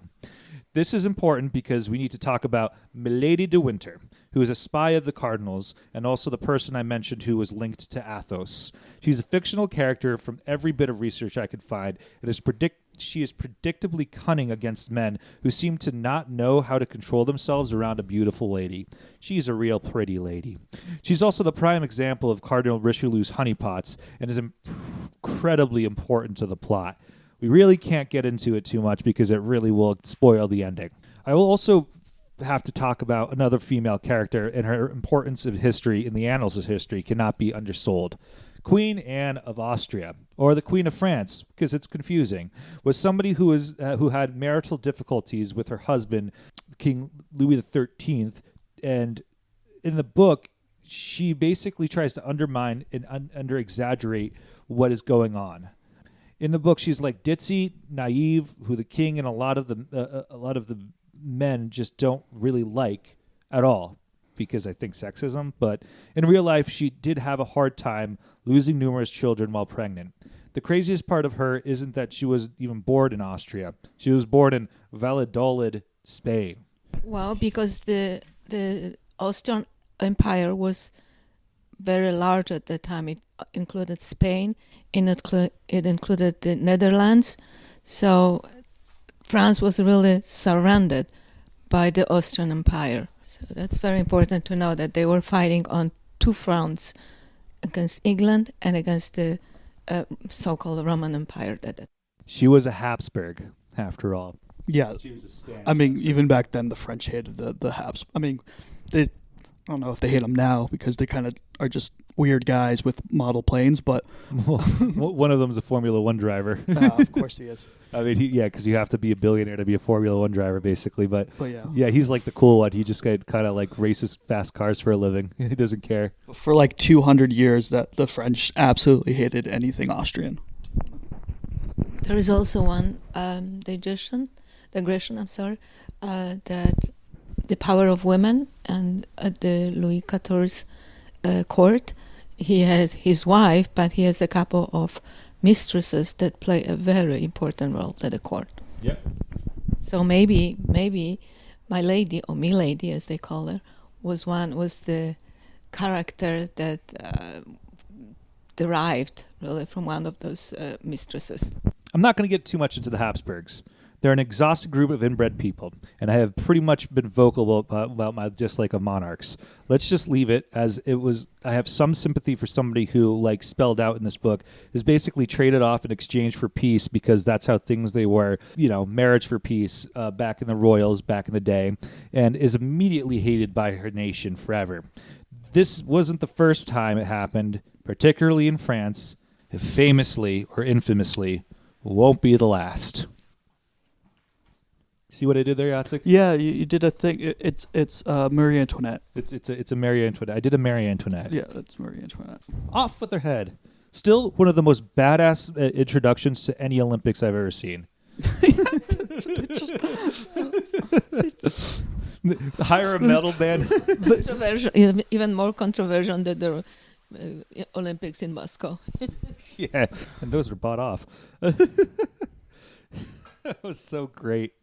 This is important because we need to talk about Milady de Winter, who is a spy of the Cardinals and also the person I mentioned who was linked to Athos. She's a fictional character from every bit of research I could find. She is predictably cunning against men who seem to not know how to control themselves around a beautiful lady. She's a real pretty lady. She's also the prime example of Cardinal Richelieu's honeypots and is incredibly important to the plot. We really can't get into it too much because it really will spoil the ending. I will also have to talk about another female character, and her importance of history in the annals of history cannot be undersold. Queen Anne of Austria, or the Queen of France, because it's confusing, was somebody who had marital difficulties with her husband, King Louis XIII, and in the book, she basically tries to undermine and under-exaggerate what is going on. In the book, she's like ditzy, naive, who the king and a lot of the men just don't really like at all, because I think sexism, but in real life, she did have a hard time losing numerous children while pregnant. The craziest part of her isn't that she was even born in Austria. She was born in Valladolid, Spain. Well, because the Austrian Empire was very large at the time. It included Spain, and it included the Netherlands. So France was really surrounded by the Austrian Empire. So that's very important to know that they were fighting on two fronts, against England and against the so-called Roman Empire. She was a Habsburg, after all. Yeah. She was a Spanish. I mean, even back then, the French hated the Habs. I mean, I don't know if they hate them now because they kind of are just weird guys with model planes, but One of them is a Formula One driver. of course he is. I mean, because you have to be a billionaire to be a Formula One driver, basically. But yeah, he's like the cool one. He just kind of like races fast cars for a living. He doesn't care. For like 200 years, that the French absolutely hated anything Austrian. There is also one digression, that the power of women, and at the Louis XIV court, he had his wife, but he has a couple of mistresses that play a very important role at the court. Yep. So maybe my lady, or me lady as they call her, was the character that derived really from one of those mistresses. I'm not going to get too much into the Habsburgs. They're an exhausted group of inbred people, and I have pretty much been vocal about my dislike of monarchs. Let's just leave it as it was. I have some sympathy for somebody who, like spelled out in this book, is basically traded off in exchange for peace because that's how things they were, marriage for peace back in the royals back in the day, and is immediately hated by her nation forever. This wasn't the first time it happened, particularly in France. It famously or infamously won't be the last. See what I did there, Jacek? Yeah, you did a thing. It's Marie Antoinette. It's a Marie Antoinette. I did a Marie Antoinette. Yeah, that's Marie Antoinette. Off with her head. Still one of the most badass introductions to any Olympics I've ever seen. Hire a metal band. Even more controversial than the Olympics in Moscow. Yeah, and those were bought off. That was so great.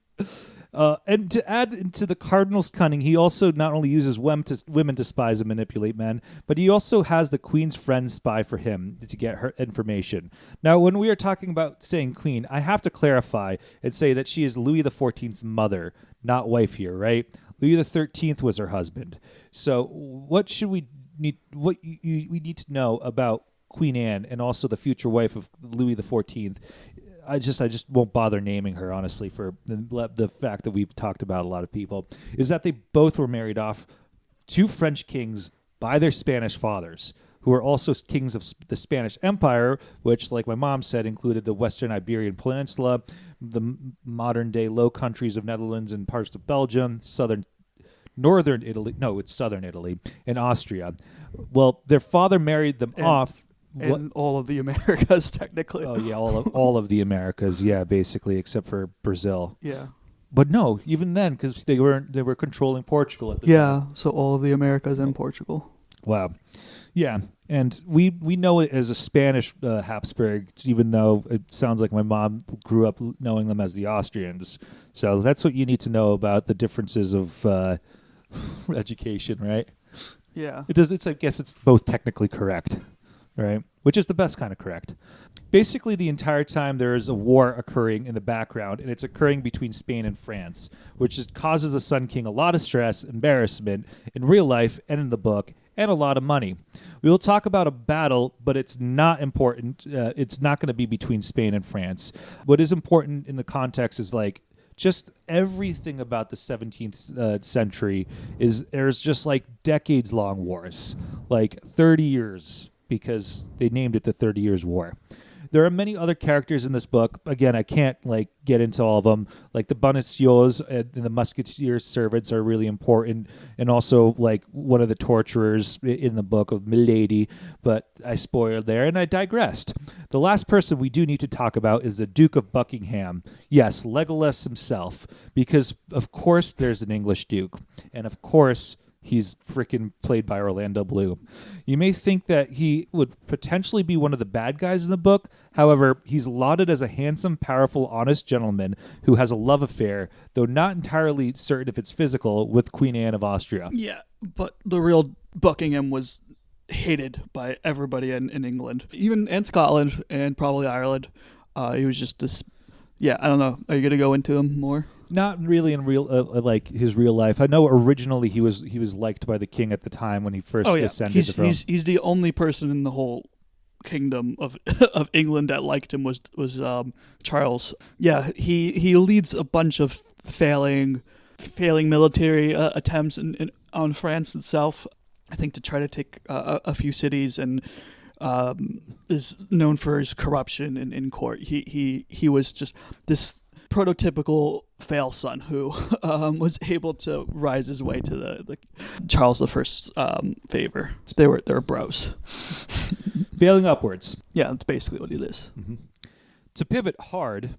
And to add into the Cardinal's cunning, he also not only uses women to spies and manipulate men, but he also has the Queen's friends spy for him to get her information. Now, when we are talking about saying Queen, I have to clarify and say that she is Louis XIV's mother, not wife here, right? Louis XIII was her husband. So what should we need? What we need to know about Queen Anne and also the future wife of Louis XIV? I just won't bother naming her, honestly, for the fact that we've talked about a lot of people, is that they both were married off to French kings by their Spanish fathers, who were also kings of the Spanish Empire, which, like my mom said, included the Western Iberian Peninsula, the modern-day Low Countries of Netherlands and parts of Belgium, northern Italy, it's southern Italy, and Austria. Well, their father married them off. In all of the Americas, technically. Oh yeah, all of the Americas, yeah, basically, except for Brazil. Yeah. But no, even then, because they were controlling Portugal at the time. Yeah, so all of the Americas and Portugal. Wow. Yeah, and we know it as a Spanish Habsburg, even though it sounds like my mom grew up knowing them as the Austrians. So that's what you need to know about the differences of education, right? Yeah. It does. I guess it's both technically correct. Right, which is the best kind of correct. Basically, the entire time there is a war occurring in the background, and it's occurring between Spain and France, which causes the Sun King a lot of stress, embarrassment in real life and in the book, and a lot of money. We will talk about a battle, but it's not important. It's not going to be between Spain and France. What is important in the context is just everything about the 17th century there's just decades-long wars, 30 years. Because they named it the 30 Years' War. There are many other characters in this book. Again, I can't get into all of them. The Bonacieux and the Musketeers' servants are really important, and also one of the torturers in the book of Milady. But I spoiled there, and I digressed. The last person we do need to talk about is the Duke of Buckingham. Yes, Legolas himself, because of course there's an English Duke, and of course He's freaking played by Orlando Bloom. You may think that he would potentially be one of the bad guys in the book. However, he's lauded as a handsome, powerful, honest gentleman who has a love affair, though not entirely certain if it's physical, with Queen Anne of Austria. Yeah, but the real Buckingham was hated by everybody in England, even and Scotland and probably Ireland. He was just this. Yeah, I don't know. Are you gonna go into him more? Not really in real like his real life. I know originally he was liked by the king at the time when he first ascended the throne. He's the only person in the whole kingdom of of England that liked him was Charles. Yeah, he leads a bunch of failing military attempts on France itself. I think to try to take a few cities, and is known for his corruption in court. He was just this prototypical fail son who was able to rise his way to the Charles I's favor. They were bros. Failing upwards. Yeah, that's basically what it is. Mm-hmm. To pivot hard,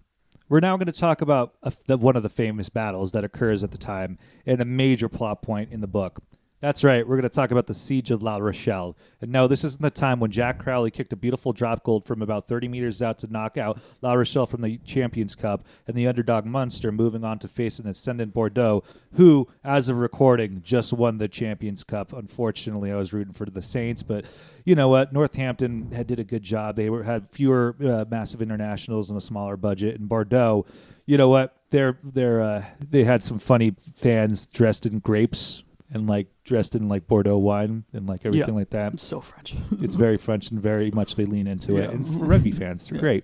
we're now going to talk about one of the famous battles that occurs at the time and a major plot point in the book. That's right, we're going to talk about the Siege of La Rochelle. And no, this isn't the time when Jack Crowley kicked a beautiful drop goal from about 30 meters out to knock out La Rochelle from the Champions Cup and the underdog Munster moving on to face an ascendant Bordeaux, who, as of recording, just won the Champions Cup. Unfortunately, I was rooting for the Saints, but you know what? Northampton did a good job. They had fewer massive internationals and a smaller budget. And Bordeaux, you know what? They had some funny fans dressed in grapes and like dressed in like Bordeaux wine and like everything like that. It's so French. It's very French and very much they lean into it. And rugby fans, they're great.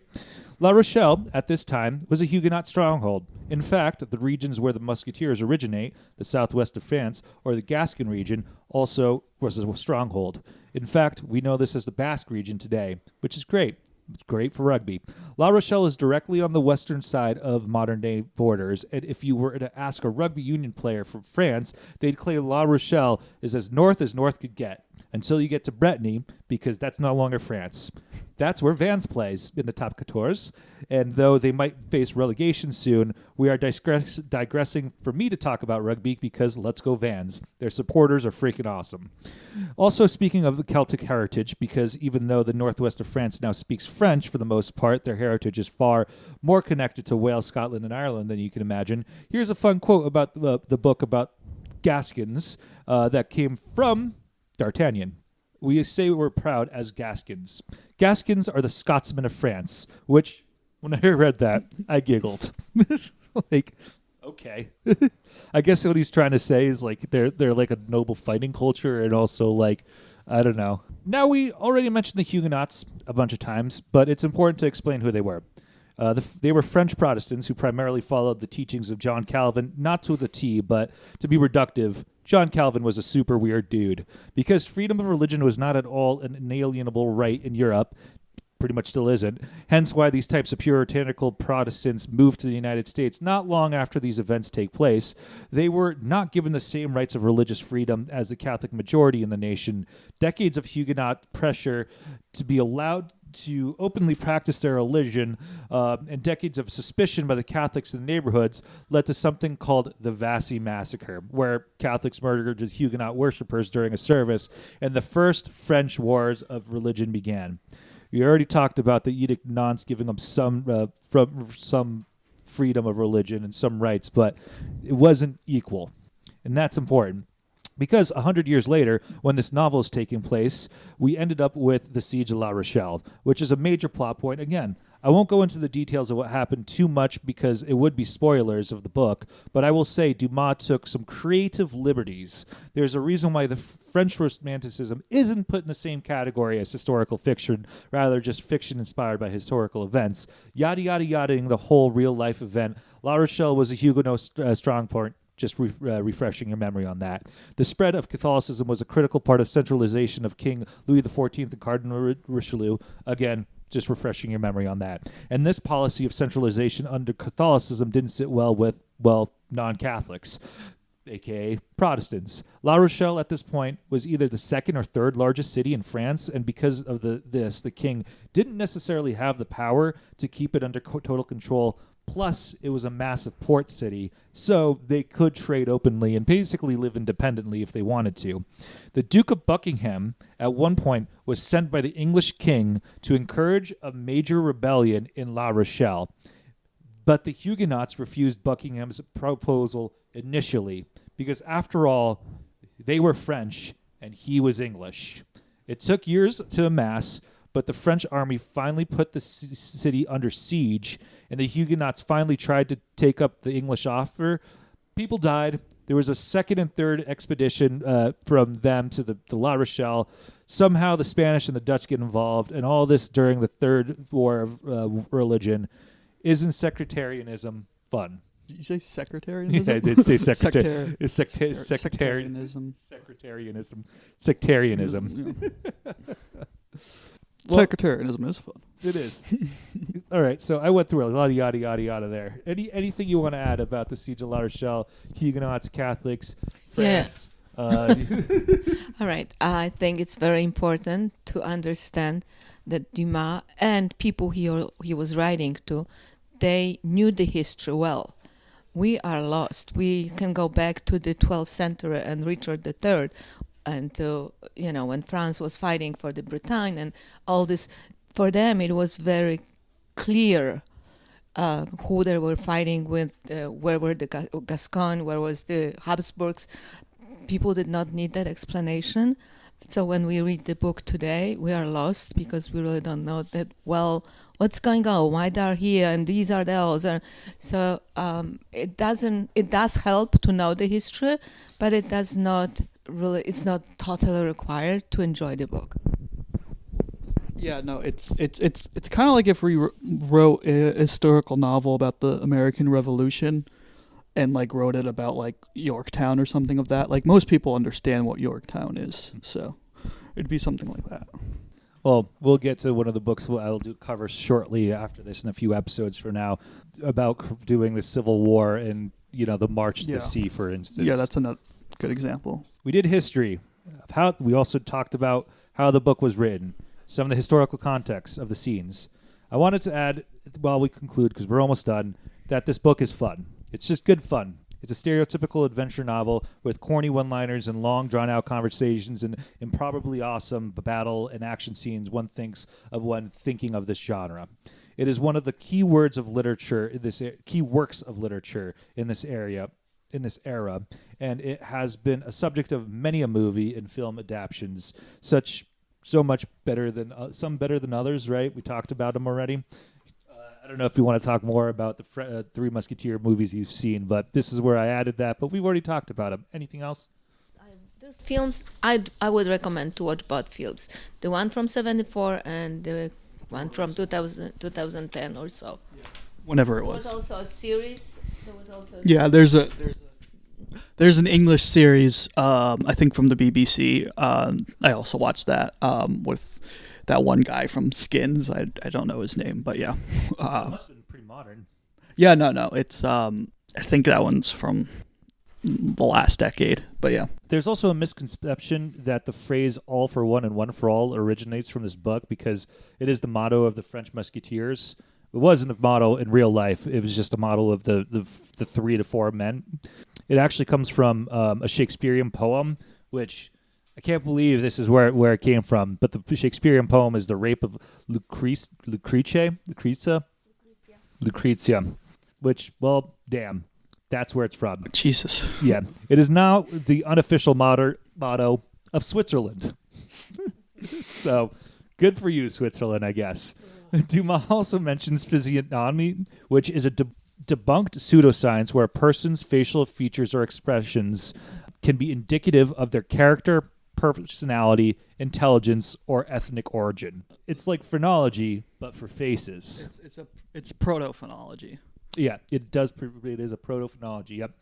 La Rochelle, at this time, was a Huguenot stronghold. In fact, the regions where the Musketeers originate, the southwest of France, or the Gascon region, also was a stronghold. In fact, we know this as the Basque region today, which is great. It's great for rugby. La Rochelle is directly on the western side of modern-day borders, and if you were to ask a rugby union player from France, they'd claim La Rochelle is as north could get, until you get to Brittany, because that's no longer France. That's where Vans plays in the top 14, and though they might face relegation soon, we are digressing for me to talk about rugby because let's go Vans. Their supporters are freaking awesome. Also, speaking of the Celtic heritage, because even though the northwest of France now speaks French for the most part, their heritage is far more connected to Wales, Scotland, and Ireland than you can imagine. Here's a fun quote about the book about Gascons that came from D'Artagnan. We say we're proud as Gascons. Gascons are the Scotsmen of France, which, when I read that, I giggled. Like, okay. I guess what he's trying to say is like they're like a noble fighting culture and also like, I don't know. Now, we already mentioned the Huguenots a bunch of times, but it's important to explain who they were. They were French Protestants who primarily followed the teachings of John Calvin, not to the T, but to be reductive, John Calvin was a super weird dude. Because freedom of religion was not at all an inalienable right in Europe, pretty much still isn't, hence why these types of puritanical Protestants moved to the United States not long after these events take place. They were not given the same rights of religious freedom as the Catholic majority in the nation. Decades of Huguenot pressure to be allowed to openly practice their religion and decades of suspicion by the Catholics in the neighborhoods led to something called the Vassy Massacre, where Catholics murdered the Huguenot worshippers during a service, and the first French wars of religion began. We already talked about the Edict of Nantes giving them some freedom of religion and some rights, but it wasn't equal, and that's important. Because 100 years later, when this novel is taking place, we ended up with the Siege of La Rochelle, which is a major plot point. Again, I won't go into the details of what happened too much because it would be spoilers of the book, but I will say Dumas took some creative liberties. There's a reason why the French Romanticism isn't put in the same category as historical fiction, rather just fiction inspired by historical events. Yada, yada, yada-ing the whole real-life event. La Rochelle was a Huguenot strong point. Just refreshing your memory on that. The spread of Catholicism was a critical part of centralization of King Louis XIV and Cardinal Richelieu. Again, just refreshing your memory on that. And this policy of centralization under Catholicism didn't sit well with, non-Catholics, a.k.a. Protestants. La Rochelle at this point was either the second or third largest city in France, and because of the king didn't necessarily have the power to keep it under total control Plus, it was a massive port city, so they could trade openly and basically live independently if they wanted to. The Duke of Buckingham, at one point, was sent by the English king to encourage a major rebellion in La Rochelle. But the Huguenots refused Buckingham's proposal initially, because after all, they were French and he was English. It took years to amass, but the French army finally put the city under siege, and the Huguenots finally tried to take up the English offer. People died. There was a second and third expedition from them to the La Rochelle. Somehow the Spanish and the Dutch get involved, and all this during the Third War of Religion. Isn't sectarianism fun? Did you say secretarianism? Yeah, I did say Sectarianism. Sectarianism. Yeah. Well, Secretarianism is fun. It is. All right, so I went through a lot of yada yada yada there. Anything you want to add about the Siege of La Rochelle, Huguenots, Catholics, France? All right. I think it's very important to understand that Dumas and people he was writing to, they knew the history well. We are lost. We can go back to the 12th century and Richard III, and when France was fighting for the Bretagne and all this. For them, it was very clear who they were fighting with, where were the Gascon, where was the Habsburgs. People did not need that explanation. So when we read the book today, we are lost because we really don't know that well. What's going on? Why they're here and these are those? So it does help to know the history, but it does not really. It's not totally required to enjoy the book. Yeah, no, it's kind of like if we wrote a historical novel about the American Revolution and like wrote it about like Yorktown or something of that. Like most people understand what Yorktown is, so it'd be something like that. Well, we'll get to one of the books I'll do cover shortly after this in a few episodes for now about doing the Civil War and the March to the Sea, for instance. Yeah, that's another good example. We did history. We also talked about how the book was written, some of the historical context of the scenes. I wanted to add, while we conclude, because we're almost done, that this book is fun. It's just good fun. It's a stereotypical adventure novel with corny one-liners and long, drawn-out conversations and improbably awesome battle and action scenes one thinks of when thinking of this genre. It is one of the key works of literature in this era, and it has been a subject of many a movie and film adaptations. So much better than some better than others, right? We talked about them already. I don't know if you want to talk more about the Three Musketeer movies you've seen, but this is where I added that. But we've already talked about them. Anything else? The films, I would recommend to watch both films. The one from 1974 and the one from 2010 or so. Yeah. Whenever it was. There was also a series. Yeah, there's an English series, I think from the BBC. I also watched that with that one guy from Skins. I don't know his name, but yeah. It must have been pretty modern. Yeah, no. It's I think that one's from the last decade, but yeah. There's also a misconception that the phrase "all for one and one for all" originates from this book because it is the motto of the French Musketeers. It wasn't the motto in real life. It was just a motto of the 3 to 4 men. It actually comes from a Shakespearean poem, which I can't believe this is where it came from. But the Shakespearean poem is the rape of Lucrezia, which, well, damn, that's where it's from. Jesus. Yeah. It is now the unofficial motto of Switzerland. So, good for you, Switzerland, I guess. Dumas also mentions physiognomy, which is a debunked pseudoscience where a person's facial features or expressions can be indicative of their character, personality, intelligence, or ethnic origin. It's like phrenology, but for faces. It's proto-phonology. Yeah, it is a proto-phonology. Yep,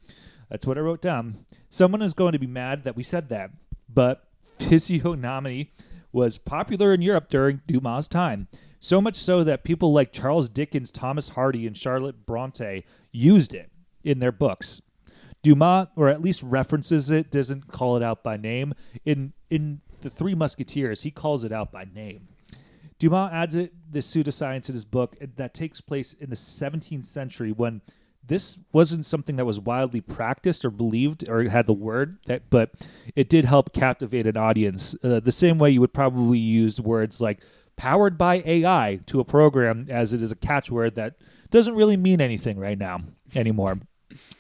that's what I wrote down. Someone is going to be mad that we said that, but physiognomy was popular in Europe during Dumas' time. So much so that people like Charles Dickens, Thomas Hardy, and Charlotte Bronte used it in their books. Dumas, or at least references it, doesn't call it out by name. In The Three Musketeers, he calls it out by name. Dumas adds this pseudoscience in his book that takes place in the 17th century when this wasn't something that was widely practiced or believed or had the word, but it did help captivate an audience. The same way you would probably use words like powered by AI to a program as it is a catchword that doesn't really mean anything right now anymore.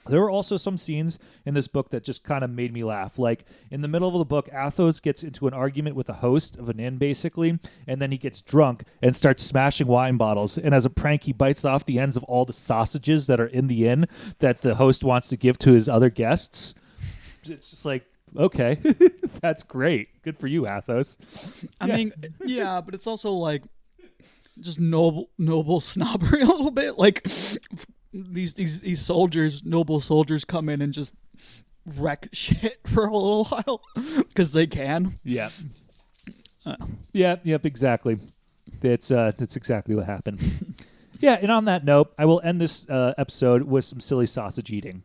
There were also some scenes in this book that just kind of made me laugh. Like in the middle of the book, Athos gets into an argument with a host of an inn, basically, and then he gets drunk and starts smashing wine bottles. And as a prank, he bites off the ends of all the sausages that are in the inn that the host wants to give to his other guests. It's just like, okay, that's great. Good for you, Athos. I mean, yeah, but it's also like just noble snobbery a little bit. Like these soldiers, noble soldiers, come in and just wreck shit for a little while because they can. Yeah. Yep, exactly. That's exactly what happened. Yeah, and on that note, I will end this episode with some silly sausage eating.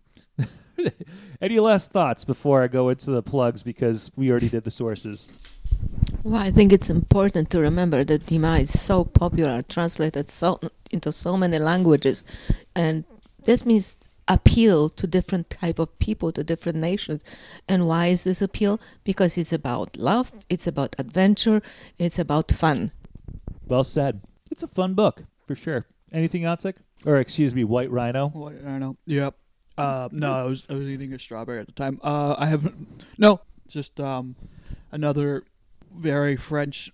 Any last thoughts before I go into the plugs, because we already did the sources? Well, I think it's important to remember that Dumas is so popular, translated into so many languages, and this means appeal to different type of people, to different nations. And why is this appeal? Because it's about love, it's about adventure, it's about fun. Well said. It's a fun book, for sure. Anything, Jacek? Or excuse me, White Rhino? White Rhino. Yep. No, I was eating a strawberry at the time. I haven't. No, just another very French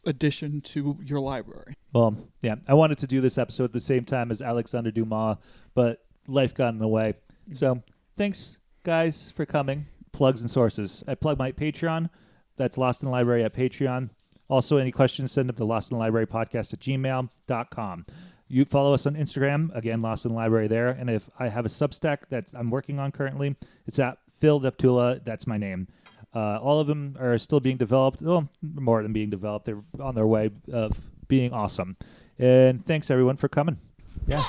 addition to your library. Well, yeah, I wanted to do this episode at the same time as Alexander Dumas, but life got in the way. So thanks, guys, for coming. Plugs and sources. I plug my Patreon. That's Lost in the Library at Patreon. Also, any questions, send them to lostinthelibrarypodcast@gmail.com. You follow us on Instagram, again, Lost in the Library there. And if I have a Substack that I'm working on currently, it's at Fil Deptula. That's my name. All of them are still being developed. Well, more than being developed. They're on their way of being awesome. And thanks, everyone, for coming. Yeah.